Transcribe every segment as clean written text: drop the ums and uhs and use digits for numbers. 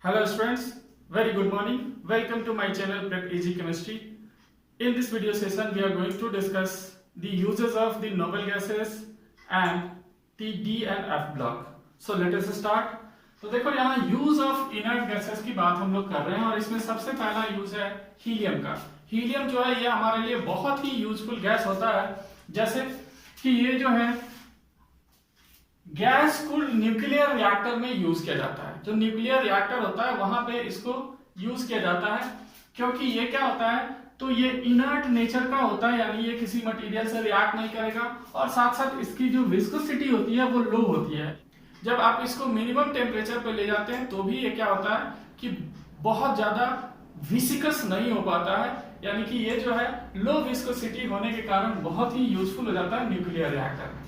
Hello students, very good morning. Welcome to my channel Prep Easy Chemistry. In this video session we are going to discuss the uses of the noble gases and the D and F block. So let us start. तो देखो यहाँ use of inert gases की बात हम लोग कर रहे हैं और इसमें सबसे पहला यूज है हीलियम का। हीलियम जो है ये हमारे लिए बहुत ही यूजफुल गैस होता है, जैसे कि ये जो है गैस को न्यूक्लियर रिएक्टर में यूज किया जाता है। जो न्यूक्लियर रिएक्टर होता है वहां पे इसको यूज किया जाता है, क्योंकि ये क्या होता है, तो ये इनर्ट नेचर का होता है, यानी ये किसी मटेरियल से रिएक्ट नहीं करेगा और साथ साथ इसकी जो विस्कोसिटी होती है वो लो होती है। जब आप इसको मिनिमम टेम्परेचर पे ले जाते हैं तो भी ये क्या होता है कि बहुत ज्यादा विस्कस नहीं हो पाता है, यानी कि ये जो है लो विस्कोसिटी होने के कारण बहुत ही यूजफुल हो जाता है न्यूक्लियर रिएक्टर में।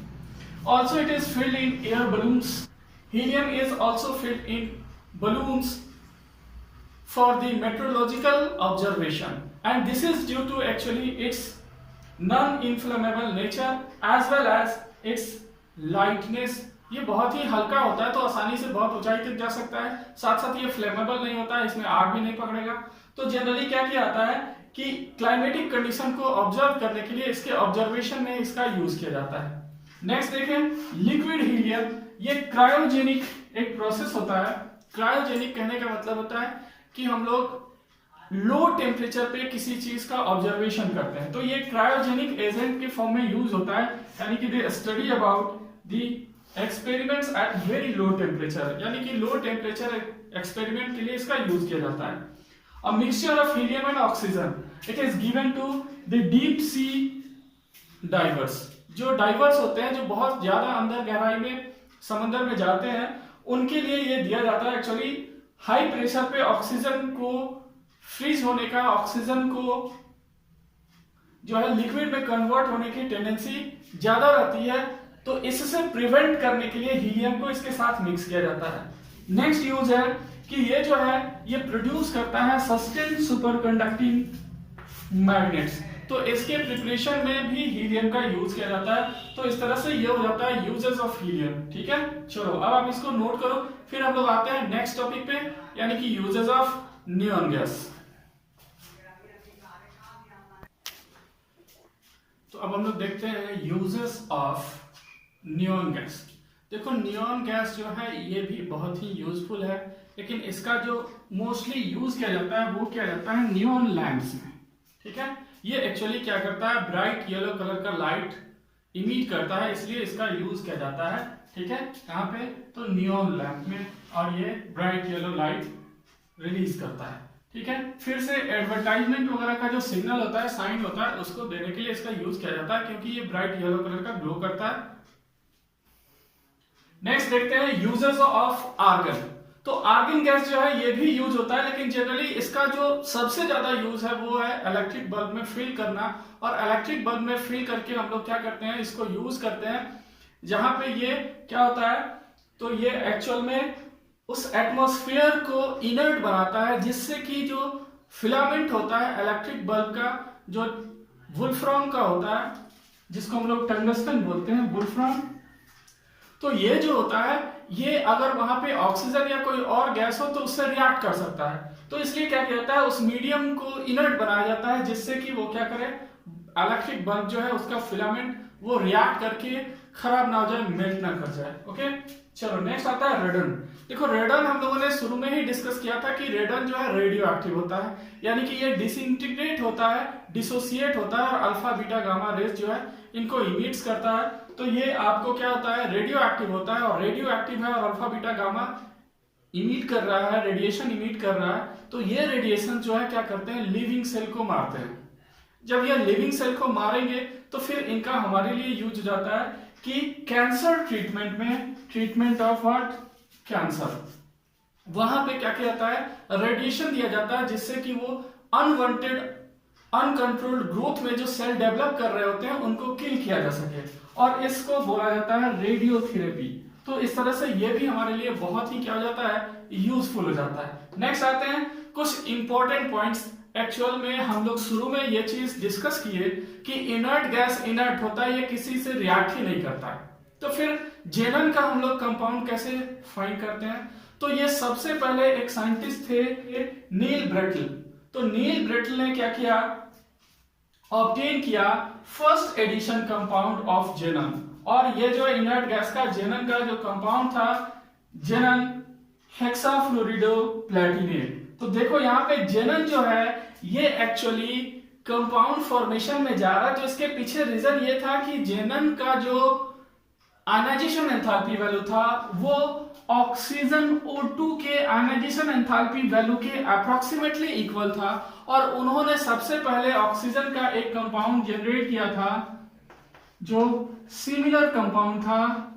Also it is filled in air balloons. Helium is also filled in balloons for the meteorological observation, and this is due to actually its non-inflammable nature as well as its lightness. ये बहुत ही हल्का होता है तो आसानी से बहुत ऊंचाई तक जा सकता है, साथ साथ ये फ्लेमेबल नहीं होता है, इसमें आग भी नहीं पकड़ेगा। तो जनरली क्या किया जाता है कि क्लाइमेटिक कंडीशन को ऑब्जर्व करने के लिए इसके ऑब्जर्वेशन में इसका यूज किया जाता है। नेक्स्ट देखें लिक्विड हीलियम। ये क्रायोजेनिक एक प्रोसेस होता है। क्रायोजेनिक कहने का मतलब होता है कि हम लोग लो टेम्परेचर पे किसी चीज का ऑब्जर्वेशन करते हैं, तो ये क्रायोजेनिक एजेंट के फॉर्म में यूज होता है, यानी कि they study about the experiments at very low temperature, यानी कि लो टेम्परेचर एक्सपेरिमेंट के लिए इसका यूज किया जाता है। A mixture of helium and oxygen, it is given to the deep sea divers. जो डाइवर्स होते हैं, जो बहुत ज्यादा अंदर गहराई में समंदर में जाते हैं, उनके लिए ये दिया जाता है। एक्चुअली हाई प्रेशर पे ऑक्सीजन को फ्रीज होने का, ऑक्सीजन को जो है लिक्विड में कन्वर्ट होने की टेंडेंसी ज्यादा रहती है, तो इससे प्रिवेंट करने के लिए हीलियम को इसके साथ मिक्स किया जाता है। नेक्स्ट यूज है कि ये जो है ये प्रोड्यूस करता है सस्टेन सुपरकंडक्टिंग मैग्नेट्स, तो इसके प्रिपरेशन में भी हीलियम का यूज किया जाता है। तो इस तरह से ये हो जाता है यूजेस ऑफ हीलियम। ठीक है, चलो अब आप इसको नोट करो, फिर हम लोग आते हैं नेक्स्ट टॉपिक पे, यानी कि यूजेस ऑफ नियॉन गैस। तो अब हम लोग देखते हैं यूजेस ऑफ नियॉन गैस। देखो नियॉन गैस जो है ये भी बहुत ही यूजफुल है, लेकिन इसका जो मोस्टली यूज किया जाता है वो किया जाता है नियॉन लैंप्स में। ठीक है, ये एक्चुअली क्या करता है, ब्राइट येलो कलर का लाइट इमिट करता है, इसलिए इसका यूज किया जाता है। ठीक है, कहाँ पे, तो नियॉन लैंप में, और ये ब्राइट येलो लाइट रिलीज करता है। ठीक है, फिर से एडवर्टाइजमेंट वगैरह का जो सिग्नल होता है, साइन होता है, उसको देने के लिए इसका यूज किया जाता है, क्योंकि ये ब्राइट येलो कलर का ग्लो करता है। नेक्स्ट देखते हैं यूजेस ऑफ आर्गन। तो आर्गन गैस जो है ये भी यूज होता है, लेकिन जनरली इसका जो सबसे ज्यादा यूज है वो है इलेक्ट्रिक बल्ब में फिल करना, और इलेक्ट्रिक बल्ब में फिल करके हम लोग क्या करते हैं, इसको यूज करते हैं जहां पे ये क्या होता है, तो ये एक्चुअल में उस एटमॉस्फेयर को इनर्ट बनाता है, जिससे कि जो फिलामेंट होता है इलेक्ट्रिक बल्ब का, जो वुल्फ्रॉम का होता है, जिसको हम लोग टंगस्टन बोलते हैं, वुल्फ्रॉम, तो ये जो होता है ये अगर वहां पे ऑक्सीजन या कोई और गैस हो तो उससे रिएक्ट कर सकता है, तो इसलिए क्या किया जाता है, उस मीडियम को इनर्ट बनाया जाता है, जिससे कि वो क्या करे, इलेक्ट्रिक बल्ब जो है उसका फिलामेंट वो रिएक्ट करके खराब ना हो जाए, मेल्ट ना कर जाए। ओके, चलो नेक्स्ट आता है रेडन। देखो रेडन हम लोगों ने शुरू में ही डिस्कस किया था कि रेडन जो है रेडियो एक्टिव होता है, यानी कि ये डिसइंटीग्रेट होता है, डिसोसिएट होता है, और अल्फा बीटा गामा रेज जो है इनको इमिट्स करता है। तो ये आपको क्या होता है, रेडियो एक्टिव होता है, और रेडियो एक्टिव है और अल्फा बीटा गामा इमिट कर रहा है, रेडिएशन इमिट कर रहा है, तो ये रेडिएशन जो है क्या करते हैं, लिविंग सेल को मारते हैं। जब ये लिविंग सेल को मारेंगे तो फिर इनका हमारे लिए यूज हो जाता है कि कैंसर ट्रीटमेंट में, ट्रीटमेंट ऑफ व्हाट, कैंसर, वहां पे क्या किया जाता है, रेडिएशन दिया जाता है, जिससे कि वो अनवांटेड अनकंट्रोल्ड ग्रोथ में जो सेल डेवलप कर रहे होते हैं उनको किल किया जा सके, और इसको बोला जाता है रेडियोथेरेपी। तो इस तरह से ये भी हमारे लिए बहुत ही क्या हो जाता है, यूजफुल हो जाता है। नेक्स्ट आते हैं कुछ इंपॉर्टेंट पॉइंट्स। एक्चुअल में हम लोग शुरू में ये चीज डिस्कस किए कि इनर्ट गैस इनर्ट होता है, ये किसी से रिएक्ट ही नहीं करता है, तो फिर जेनन का हम लोग कंपाउंड कैसे फाइंड करते हैं, तो ये सबसे पहले एक साइंटिस्ट थे नील ब्रेटल। तो नील ब्रेटल ने क्या किया, ऑब्टेन किया फर्स्ट एडिशन कंपाउंड ऑफ जेनन। और ये जो इनर्ट गैस का जेनन का जो कंपाउंड था, जेनन हेक्साफ्लोरिडोप्लैटिनेट। तो देखो यहाँ पे जेनन जो है ये एक्चुअली कंपाउंड फॉर्मेशन में जा रहा है। तो इसके पीछे रीजन ये था कि जेनन का जो आयनाइजेशन एंथैल्पी वैल्यू था वो ऑक्सीजन O2 के आयनाइजेशन एंथैल्पी वैल्यू के अप्रोक्सीमेटली इक्वल था। और उन्होंने सबसे पहले ऑक्सीजन का एक कंपाउंड जनरेट किया था जो सिमिलर कंपाउंड था।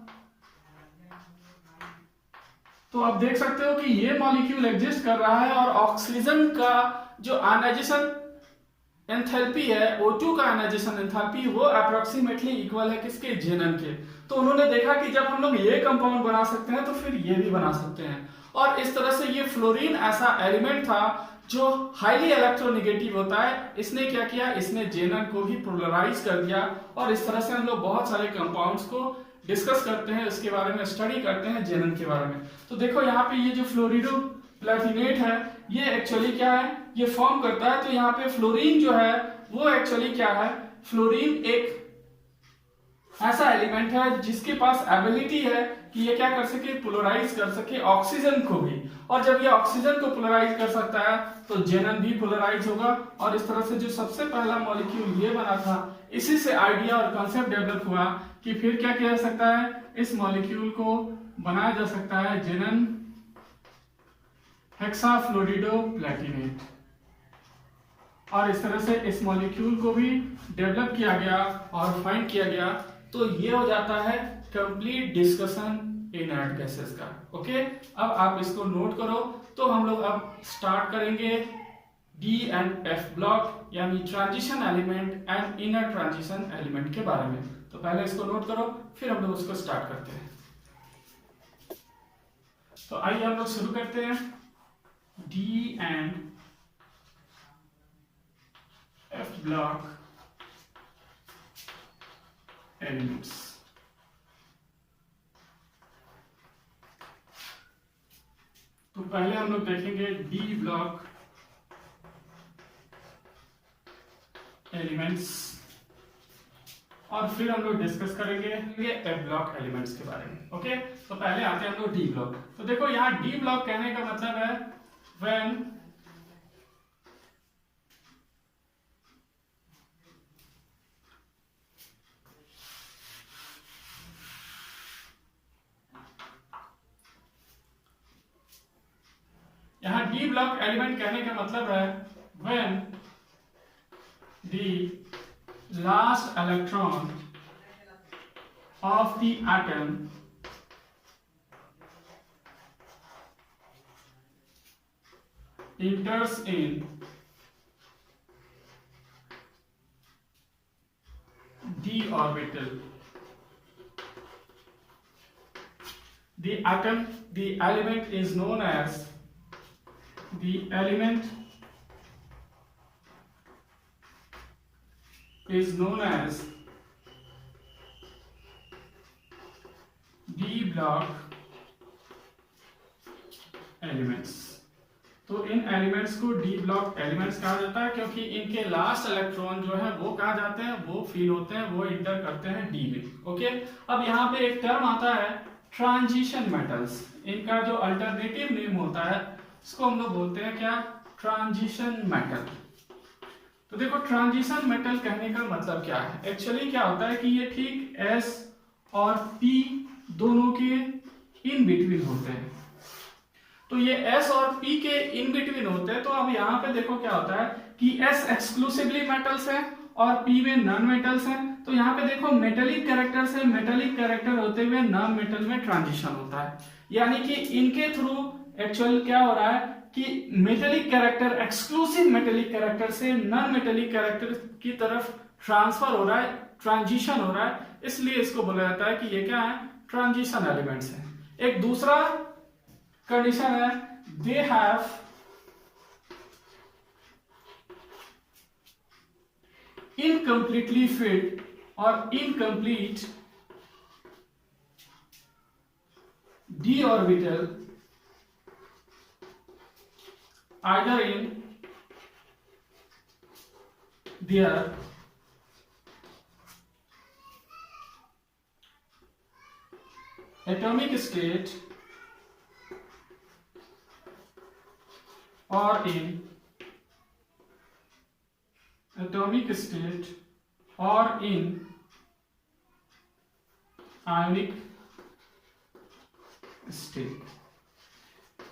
तो आप देख सकते हो कि ये मॉलिक्यूल एग्जिस्ट कर रहा है और ऑक्सीजन का जो आयनाइजेशन एंथैल्पी है, O2 का आयनाइजेशन एंथैल्पी, वो अप्रोक्सीमेटली इक्वल है किसके, जेनन के। तो उन्होंने देखा कि जब हम लोग ये कंपाउंड बना सकते हैं तो फिर ये भी बना सकते हैं। और इस तरह से ये फ्लोरीन ऐसा एलिमेंट था जो हाईली इलेक्ट्रोनेगेटिव होता है। इसने क्या किया, इसने जेनन को भी पोलराइज कर दिया। और इस तरह से हम लोग बहुत सारे कंपाउंड्स को डिस्कस करते हैं, इसके बारे में स्टडी करते हैं जेनन के बारे में। तो देखो यहाँ पे ये जो फ्लोरिडोप्लैटिनेट है ये एक्चुअली क्या है, ये फॉर्म करता है। तो यहाँ पे फ्लोरीन जो है वो एक्चुअली क्या है, फ्लोरीन एक ऐसा एलिमेंट है जिसके पास एबिलिटी है कि ये क्या कर सके, पोलराइज कर सके ऑक्सीजन को भी। और जब ये ऑक्सीजन को पोलराइज कर सकता है तो जेनन भी पोलराइज होगा। और इस तरह से जो सबसे पहला मॉलिक्यूल ये बना था, इसी से आइडिया और कॉन्सेप्ट डेवलप हुआ कि फिर क्या किया जा सकता है, इस मॉलिक्यूल को बनाया जा सकता है जेनन हेक्साफ्लोरिडोप्लैटिनेट। और इस तरह से इस मॉलिक्यूल को भी डेवलप किया गया और फाइंड किया गया। तो ये हो जाता है कंप्लीट डिस्कशन इनर्ट गैसेस का। ओके, अब आप इसको नोट करो। तो हम लोग अब स्टार्ट करेंगे डी एंड एफ ब्लॉक यानी transition element and inner transition element के बारे में। तो पहले इसको नोट करो, फिर हम लोग उसको स्टार्ट करते हैं। तो आइए हम लोग शुरू करते हैं। D and F block elements. तो पहले हम लोग देखेंगे डी ब्लॉक एलिमेंट्स और फिर हम लोग डिस्कस करेंगे एफ ब्लॉक एलिमेंट्स के बारे में। ओके, तो पहले आते हैं हम लोग डी ब्लॉक। तो देखो यहाँ डी ब्लॉक कहने का मतलब है व्हेन यहां डी ब्लॉक एलिमेंट कहने का मतलब है when the last electron of the atom enters in d orbital. The element is known as the element is known as d block elements. तो इन एलिमेंट्स को डी ब्लॉक एलिमेंट्स कहा जाता है क्योंकि इनके लास्ट इलेक्ट्रॉन जो है वो कहा जाते हैं, वो फील होते हैं, वो इंटर करते हैं डी में। ओके, अब यहाँ पे एक टर्म आता है ट्रांजिशन मेटल्स। इनका जो अल्टरनेटिव नेम होता है इसको हम लोग बोलते हैं क्या, ट्रांजिशन मेटल। तो देखो ट्रांजिशन मेटल कहने का मतलब क्या है, एक्चुअली क्या होता है कि ये ठीक एस और पी दोनों के इन बिटवीन होते हैं। तो ये S और P के इन बिटवीन होते हैं। तो अब यहाँ पे देखो क्या होता है कि S एक्सक्लूसिवली मेटल्स है और P में नॉन मेटल्स हैं। तो यहाँ पे देखो मेटेलिक कैरेक्टर से मेटेलिक कैरेक्टर होते हुए नॉन मेटल में ट्रांजिशन होता है। यानी कि इनके थ्रू एक्चुअल क्या हो रहा है कि metallic character exclusive metallic character से नॉन मेटेलिक कैरेक्टर की तरफ ट्रांसफर हो रहा है, ट्रांजिशन हो रहा है। इसलिए इसको बोला जाता है कि ये क्या है, ट्रांजिशन एलिमेंट्स है। एक दूसरा कंडीशन है दे हैव इनकम्प्लीटली फिट और incomplete d orbital either in their atomic state or in atomic state or in ionic state।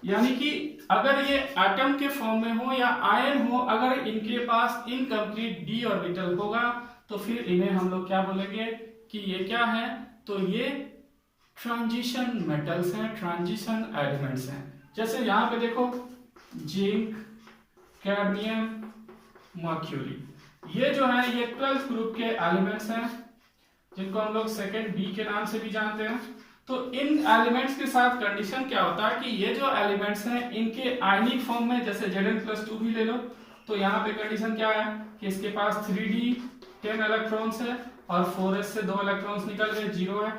यानी कि अगर ये एटम के फॉर्म में हो या आयन हो, अगर इनके पास इनकम्प्लीट डी ऑर्बिटल होगा तो फिर इन्हें हम लोग क्या बोलेंगे कि ये क्या है, तो ये ट्रांजिशन मेटल्स हैं, ट्रांजिशन एलिमेंट्स हैं। जैसे यहां पे देखो जिंक, कैडमियम, मर्क्यूरी, ये जो है ये 12th ग्रुप के एलिमेंट्स हैं जिनको हम लोग सेकेंड बी के नाम से भी जानते हैं। तो इन एलिमेंट्स के साथ कंडीशन क्या होता है कि ये जो एलिमेंट्स हैं इनके आयनिक फॉर्म में, जैसे Zn+2 भी ले लो, तो यहाँ पे कंडीशन क्या है कि इसके पास 3d 10 इलेक्ट्रॉन्स है और 4s से 2 इलेक्ट्रॉन्स निकल गए, 0 है।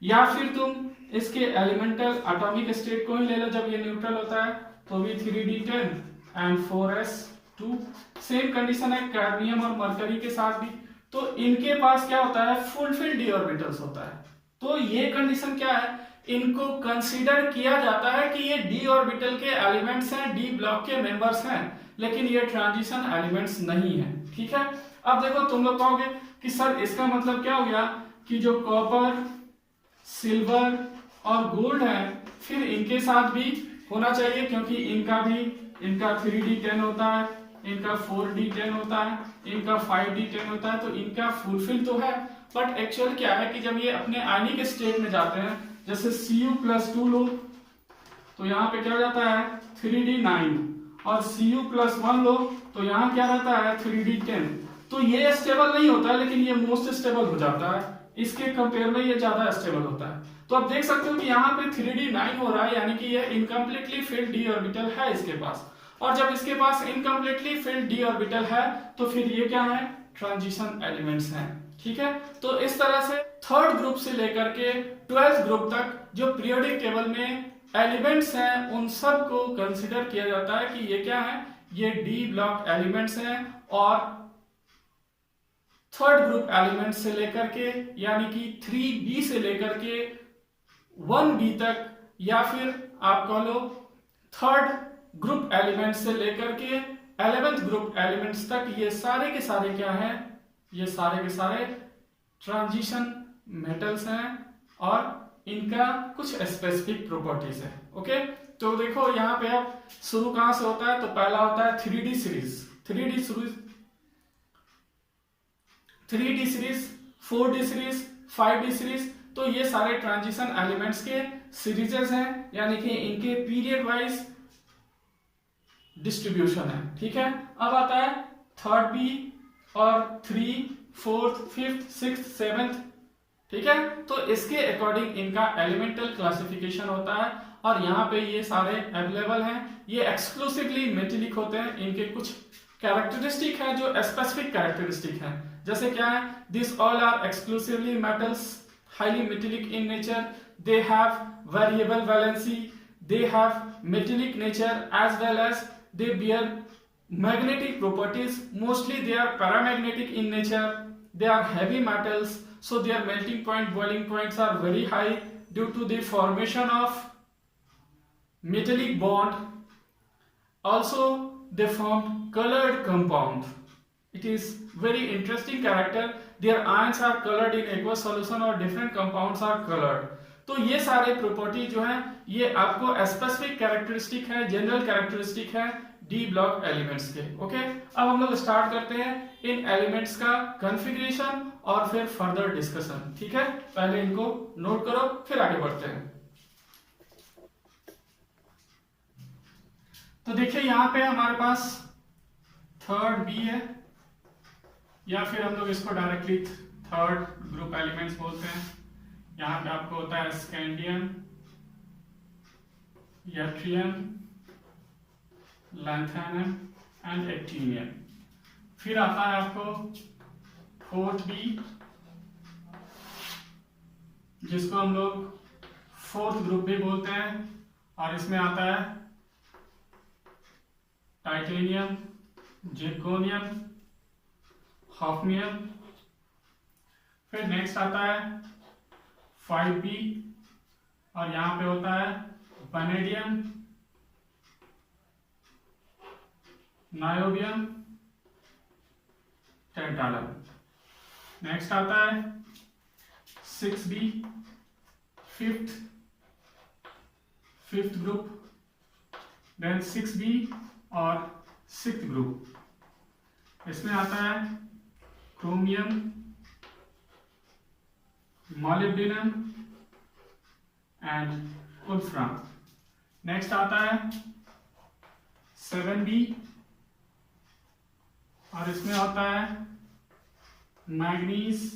या फिर तुम इसके एलिमेंटल एटॉमिक स्टेट को ही ले लो, जब ये न्यूट्रल होता है तो भी 3d 10 and 4s 2। Same condition है कैडमियम और मरकरी के साथ भी। तो इनके पास क्या होता है, फुलफिल डी ऑर्बिटल्स होता है। तो ये कंडीशन क्या है, इनको कंसीडर किया जाता है कि ये डी ऑर्बिटल के एलिमेंट्स हैं, डी ब्लॉक के मेंबर्स हैं, लेकिन ये ट्रांजिशन एलिमेंट्स नहीं है। ठीक है, अब देखो तुम लोग कहोगे कि सर इसका मतलब क्या हो गया कि जो कॉपर, सिल्वर और गोल्ड है फिर इनके साथ भी होना चाहिए, क्योंकि इनका 3d 10 होता है, इनका 4d 10 होता है, इनका 5d 10 होता है, तो इनका फुलफिल तो है। बट एक्चुअल क्या है कि जब ये अपने आयनिक स्टेट में जाते हैं, जैसे Cu+2 लो तो यहाँ पे क्या हो जाता है 3d 9, और Cu+1 लो तो यहाँ क्या रहता है 3d 10। तो ये स्टेबल नहीं होता है, लेकिन ये मोस्ट स्टेबल हो जाता है, इसके कंपेयर में ये ज्यादा स्टेबल होता है। तो आप देख सकते हो कि यहाँ पे 3d 9 हो रहा है, यानी कि ये इनकम्प्लीटली फिल्ड डी ऑर्बिटल है इसके पास। और जब इसके पास इनकम्प्लीटली फिल्ड डी ऑर्बिटल है तो फिर ये क्या है, ट्रांजिशन एलिमेंट्स हैं। ठीक है, तो इस तरह से 3rd ग्रुप से लेकर के 12th ग्रुप तक जो पीरियोडिक टेबल में एलिमेंट्स हैं उन सब को कंसिडर किया जाता है कि ये क्या है, ये डी ब्लॉक एलिमेंट्स हैं। और 3rd ग्रुप एलिमेंट से लेकर के यानी कि 3b से लेकर के 1b तक, या फिर आप कह लो 3rd ग्रुप एलिमेंट से लेकर के 11th ग्रुप एलिमेंट्स तक, ये सारे के सारे क्या हैं, ये सारे के सारे ट्रांजिशन मेटल्स हैं और इनका कुछ स्पेसिफिक प्रॉपर्टीज है। ओके, तो देखो यहाँ पे अब शुरू कहां से होता है, तो पहला होता है 3d series, 4d series, 5d series. तो ये सारे ट्रांजिशन एलिमेंट्स के सीरीजेस हैं, यानी कि इनके पीरियड वाइज डिस्ट्रीब्यूशन है। ठीक है, अब आता है 3rd b और 3, 4th, 5th, 6th, 7th। ठीक है, तो इसके अकॉर्डिंग इनका एलिमेंटल क्लासिफिकेशन होता है और यहाँ पे ये सारे अवेलेबल हैं। ये एक्सक्लूसिवली मेटेलिक होते हैं, इनके कुछ कैरेक्टरिस्टिक है जो स्पेसिफिक कैरेक्टरिस्टिक है। जैसे क्या है, this all are exclusively metals, highly metallic in nature, they have variable valency, they have metallic nature as well as they bear magnetic properties. Mostly they are paramagnetic in nature, they are heavy metals, so their melting point, boiling points are very high due to the formation of metallic bond. Also they form colored compound. It is very interesting character. Their ions are colored in aqueous solution और different compounds are colored. तो ये सारे property जो है ये आपको specific characteristic है, general characteristic है डी ब्लॉक एलिमेंट्स के। ओके, अब हम लोग स्टार्ट करते हैं इन एलिमेंट्स का कॉन्फ़िगरेशन और फिर फर्दर डिस्कशन। ठीक है, पहले इनको नोट करो फिर आगे बढ़ते हैं। तो देखिए यहाँ पे हमारे पास 3rd b है, या फिर हम लोग इसको डायरेक्टली 3rd ग्रुप एलिमेंट्स बोलते हैं। यहाँ पे आपको होता है स्कैंडियम, यट्रियम, लैंथैनियम एंड एक्टिनियम। फिर आता है आपको 4th b, जिसको हम लोग 4th ग्रुप भी बोलते हैं, और इसमें आता है टाइटेनियम, जिरकोनियम, हॉफनियम। फिर नेक्स्ट आता है 5B और यहां पे होता है वैनेडियम, नायोबियम, टेंटालम। नेक्स्ट आता है 6B, fifth group, then 6B और 6th ग्रुप। इसमें आता है chromium, molybdenum and wolfram. Next आता है 7B और इसमें होता है मैग्नीज,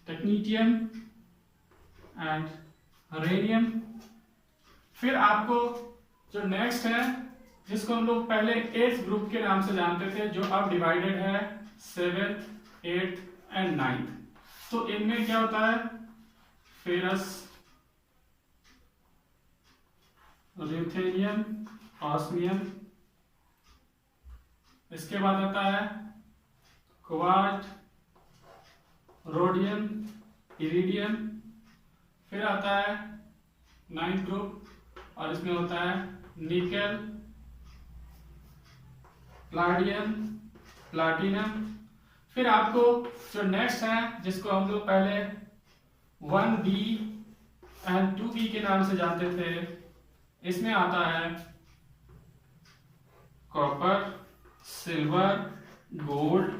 टेक्नीटियम एंड रेनियम। फिर आपको जो नेक्स्ट है, जिसको हम लोग पहले 8th ग्रुप के नाम से जानते थे, जो अब डिवाइडेड है 7th, 8th एंड 9th। तो इनमें क्या होता है फेरस, रुथेनियम, ऑस्मियम। इसके बाद आता है क्वार्ट, रोडियम, इरिडियम। फिर आता है 9th ग्रुप और इसमें होता है निकेल, प्लाटियम, प्लाटिनम। फिर आपको जो नेक्स्ट है, जिसको हम लोग पहले 1B एंड 2B के नाम से जानते थे, इसमें आता है कॉपर, सिल्वर, गोल्ड।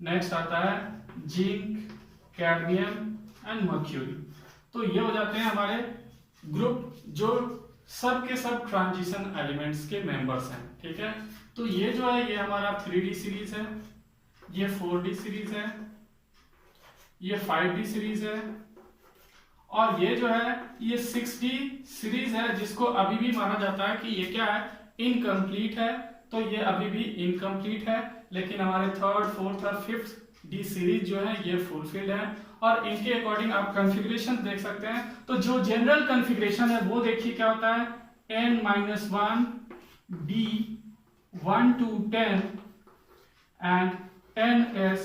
नेक्स्ट आता है जिंक, कैडमियम एंड मर्क्यूरी। तो ये हो जाते हैं हमारे ग्रुप, जो सब के सब ट्रांजिशन एलिमेंट्स के मेंबर्स हैं। ठीक है, तो ये जो है ये हमारा 3D सीरीज है, ये 4D सीरीज है, ये 5D सीरीज है, और ये जो है ये 6D सीरीज है, जिसको अभी भी माना जाता है कि ये क्या है, इनकम्प्लीट है। तो ये अभी भी इनकम्प्लीट है, लेकिन हमारे 3rd, 4th और 5th D सीरीज जो है ये फुलफिल्ड है। और इनके अकॉर्डिंग आप कॉन्फ़िगरेशन देख सकते हैं। तो जो जनरल कॉन्फ़िगरेशन है वो देखिए क्या होता है, n-1 D 1 to 10 and ns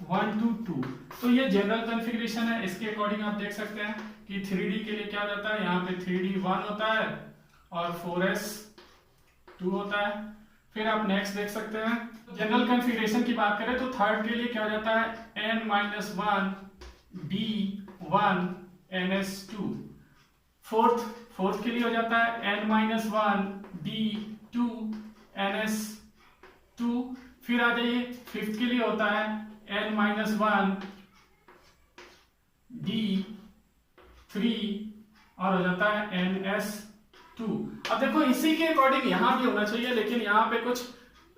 1 to 2। तो ये जनरल कॉन्फ़िगरेशन है। इसके अकॉर्डिंग आप देख सकते हैं कि 3D के लिए क्या जाता है, यहाँ पे 3D 1 होता है और 4s 2 होता है। फिर आप नेक्स्ट देख सकते हैं, जनरल कॉन्फ़िगरेशन की बात करें तो 3rd के लिए क्या जाता है, n-1 D 1 ns 2। फोर्थ के लिए हो जाता है n-1 D 2 ns 2। फिर आ जाइए 5th के लिए होता है n-1 D 3 और हो जाता है ns 2। अब देखो इसी के अकॉर्डिंग यहां भी होना चाहिए, लेकिन यहाँ पे कुछ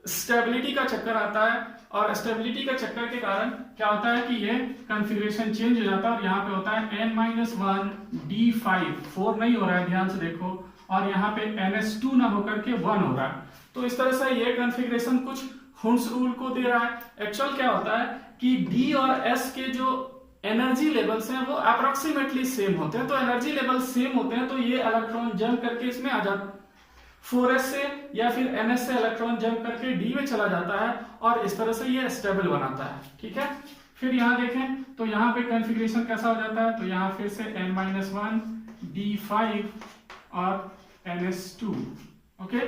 स्टेबिलिटी का चक्कर आता है, और स्टेबिलिटी का चक्कर के कारण क्या होता है कि ये कॉन्फ़िगरेशन चेंज हो जाता है, और यहाँ पे होता है n-1 D5, 4 नहीं हो रहा है, ध्यान से देखो, और यहाँ पे ns2 ना होकर के 1 हो रहा है। तो इस तरह से ये कॉन्फ़िगरेशन कुछ हुंस रूल को दे रहा है। एक्चुअल क्या होता है कि D और S के जो एनर्जी लेवल्स हैं वो अप्रोक्सीमेटली सेम होते हैं। तो एनर्जी लेवल सेम होते हैं तो ये इलेक्ट्रॉन जंप करके इसमें आ जाता है, 4s से या फिर ns से इलेक्ट्रॉन जंप करके d में चला जाता है, और इस तरह से ये स्टेबल बनाता है। ठीक है, फिर यहाँ देखें तो यहाँ पे कॉन्फ़िगरेशन कैसा हो जाता है, तो यहाँ फिर से n-1 D5 और ns2। ओके,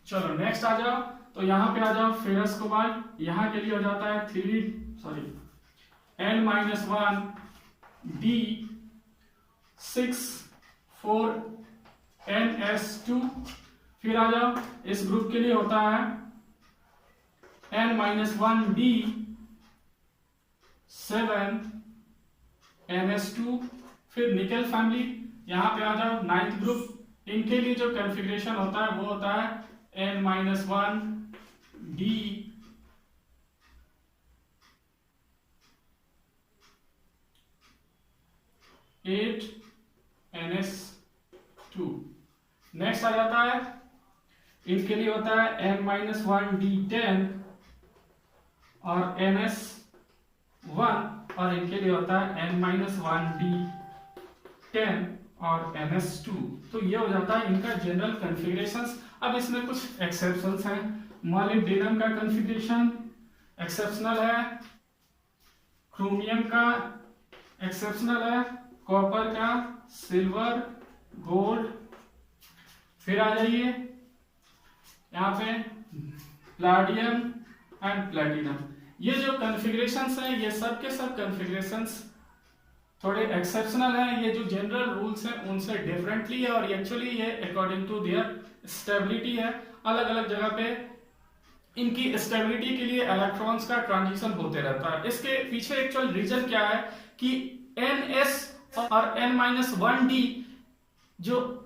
चलो नेक्स्ट आ जाओ, तो यहाँ पे आ जाओ फेरस कोबाल्ट। यहाँ के लिए हो जाता है n-1 D6 4 ns2। फिर आ जाओ इस ग्रुप के लिए होता है n-1 D 7 ns2। फिर निकेल फैमिली, यहाँ पे आ जाओ 9th ग्रुप। इनके लिए जो कॉन्फ़िगरेशन होता है वो होता है n-1 D 8 ns2। नेक्स्ट आ जाता है, इनके लिए होता है n-1 D10 और ns1, और इनके लिए होता है n-1 D10 और NS2। तो ये हो जाता है इनका जनरल कॉन्फ़िगरेशंस। अब इसमें कुछ एक्सेप्शंस हैं। मॉलिब्डेनम का कॉन्फ़िगरेशन एक्सेप्शनल है, क्रोमियम का एक्सेप्शनल है, कॉपर का, सिल्वर, गोल्ड। फिर आ जाइए यहाँ पे प्लाटियम एंड प्लेटिनम। ये जो कॉन्फ़िगरेशंस हैं ये सब के सब कॉन्फ़िगरेशंस थोड़े एक्सेप्शनल हैं। ये जो जनरल रूल्स हैं उनसे डिफरेंटली है और एक्चुअली ये अकॉर्डिंग टू देयर स्टेबिलिटी है। अलग अलग जगह पे इनकी स्टेबिलिटी के लिए इलेक्ट्रॉन्स का ट्रांजिशन होते रहता है। इसके पीछे एक्चुअल रीजन क्या है कि NS और N-1D जो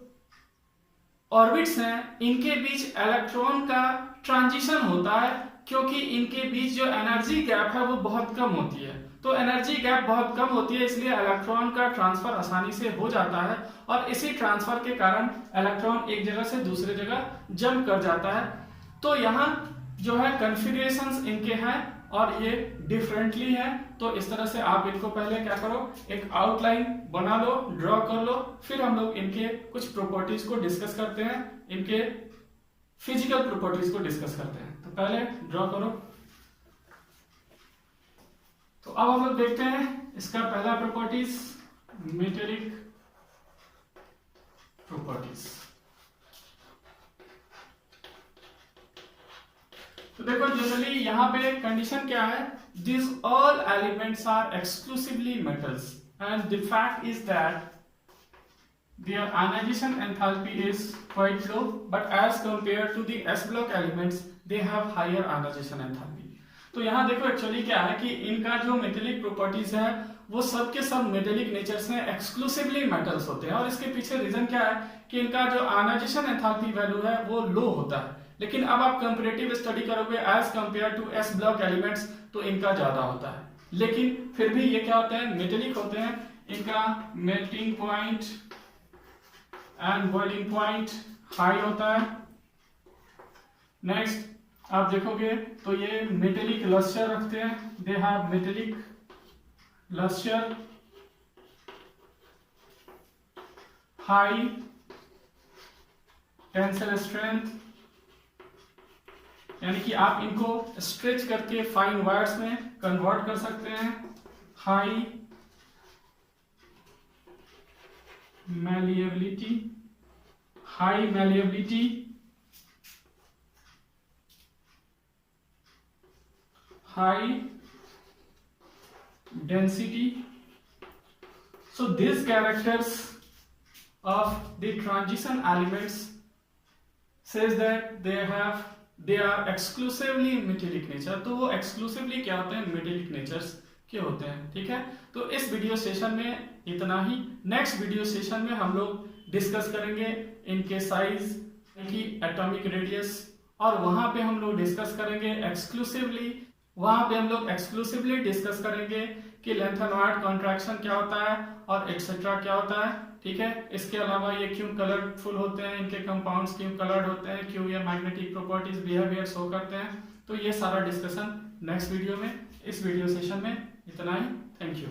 ऑर्बिट्स हैं इनके बीच इलेक्ट्रॉन का ट्रांजिशन होता है, क्योंकि इनके बीच जो एनर्जी गैप है वो बहुत कम होती है। तो एनर्जी गैप बहुत कम होती है इसलिए इलेक्ट्रॉन का ट्रांसफर आसानी से हो जाता है और इसी ट्रांसफर के कारण इलेक्ट्रॉन एक जगह से दूसरे जगह जंप कर जाता है। तो यहाँ जो है कॉन्फ़िगरेशंस इनके हैं और ये डिफरेंटली है। तो इस तरह से आप इनको पहले क्या करो, एक आउटलाइन बना लो, ड्रॉ कर लो, फिर हम लोग इनके कुछ प्रॉपर्टीज को डिस्कस करते हैं, इनके फिजिकल प्रॉपर्टीज को डिस्कस करते हैं। तो पहले ड्रॉ करो। तो अब हम लोग देखते हैं इसका पहला प्रॉपर्टीज, मेटेलिक प्रॉपर्टीज। तो देखो जनरली यहाँ पे कंडीशन क्या है, this all elements are exclusively metals and the fact is that their ionization enthalpy is quite low, but as compared to the s block elements they have higher ionization enthalpy। तो यहाँ देखो actually क्या है कि इनका जो metallic properties है वो सब के सब मेटेलिक नेचर्स हैं, एक्सक्लूसिवली मेटल्स होते हैं। और इसके पीछे रीजन क्या है कि इनका जो आयोनाइजेशन एंथैल्पी वैल्यू है वो लो होता है। लेकिन अब आप कंपैरेटिव स्टडी करोगे as compare to S block elements तो इनका ज्यादा होता है। लेकिन फिर भी ये क्या होते हैं, मेटेलिक होते हैं। इनका melting point and boiling point high होता है। नेक्स्ट आप देखोगे तो ये मेटेलिक लस्टर रखते हैं, they have metallic lustre, high tensile strength, यानी कि आप इनको स्ट्रेच करके फाइन वायर्स में कन्वर्ट कर सकते हैं। High malleability, high malleability, high density. So these characters of the transition elements says that they are exclusively metallic nature। तो वो exclusively क्या होते हैं, metallic natures के होते हैं। ठीक है, तो इस वीडियो सेशन में इतना ही। नेक्स्ट वीडियो सेशन में हम लोग डिस्कस करेंगे इनके साइज, इनकी एटॉमिक रेडियस, और वहां पे हम लोग डिस्कस करेंगे एक्सक्लूसिवली डिस्कस करेंगे कि लेंथेनॉइड कॉन्ट्रैक्शन क्या होता है और एक्सेट्रा क्या होता है। ठीक है, इसके अलावा ये क्यों कलरफुल होते हैं, इनके कंपाउंड्स क्यों कलर्ड होते हैं, क्यों ये मैग्नेटिक प्रॉपर्टीज बिहेवियर शो करते हैं। तो ये सारा डिस्कशन नेक्स्ट वीडियो में, इस वीडियो सेशन में इतना ही। Thank you.